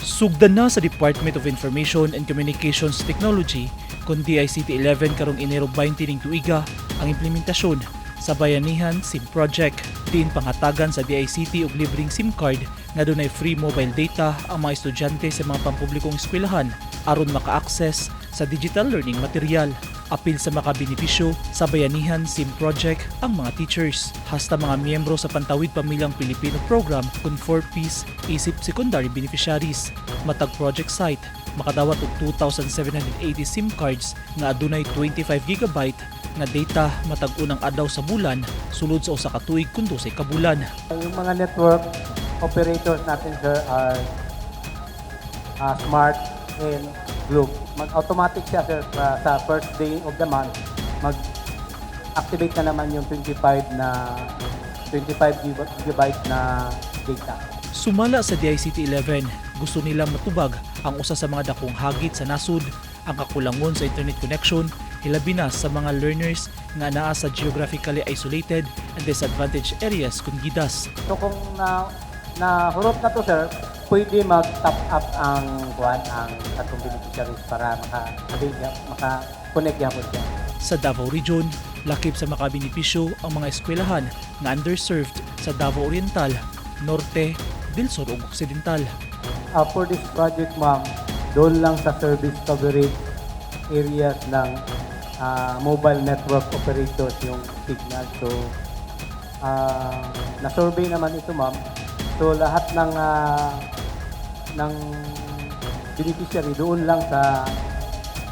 Sugdan na sa Department of Information and Communications Technology kung DICT-11 karong Enero 20 ning tuiga ang implementasyon sa Bayanihan SIM Project. Diin pangatagan sa DICT og libreng SIM card nga dunay free mobile data ang mga estudyante sa mga pampublikong eskwelahan aron maka-access sa digital learning material. Apil sa makabenepisyo sa Bayanihan SIM Project ang mga teachers, hasta mga miyembro sa Pantawid Pamilyang Pilipino Program kung 4Ps isip secondary beneficiaries. Matag project site, makadawat og 2,780 SIM cards nga adunay 25 GB nga data matag unang adlaw sa bulan sulod sa usa ka tuig kun 12 ka bulan. Yung mga network operators natin, sir, are Smart and Globe. Mag-automatic siya, sir, sa first day of the month, mag-activate na naman yung 25 GB na data. Sumala sa DICT-11, gusto nilang matubag ang usa sa mga dakong hagit sa nasud, ang kakulangon sa internet connection, hilabi na sa mga learners nga naa sa geographically isolated and disadvantaged areas kung gidas. So kung hurot na to, sir, pwede mag-top up ang atong beneficiaries para maka-connect yan po siya. Sa Davao Region, lakip sa makabenepisyo ang mga eskwelahan na underserved sa Davao Oriental, Norte, Del Sur ug Occidental. For this project, ma'am, doon lang sa service coverage areas ng mobile network operators yung signal. So, na-survey naman ito, ma'am. So, lahat ng beneficiary doon lang sa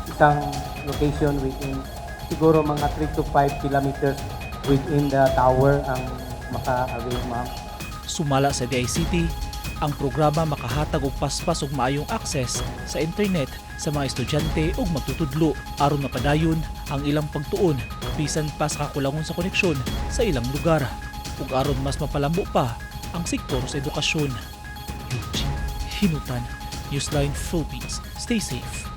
isang location within siguro mga 3 to 5 kilometers within the tower ang maka-avail, ma'am. Sumala sa DICT, ang programa makahatag og paspas ug maayong access sa internet sa mga estudyante ug magtutudlo aron mapadayon ang ilang pagtuon bisan pa sa kakulangon sa koneksyon sa ilang lugar ug aron mas mapalambo pa ang sektor sa edukasyon. Eugene Hinutan, Newsline Philippines. Stay safe.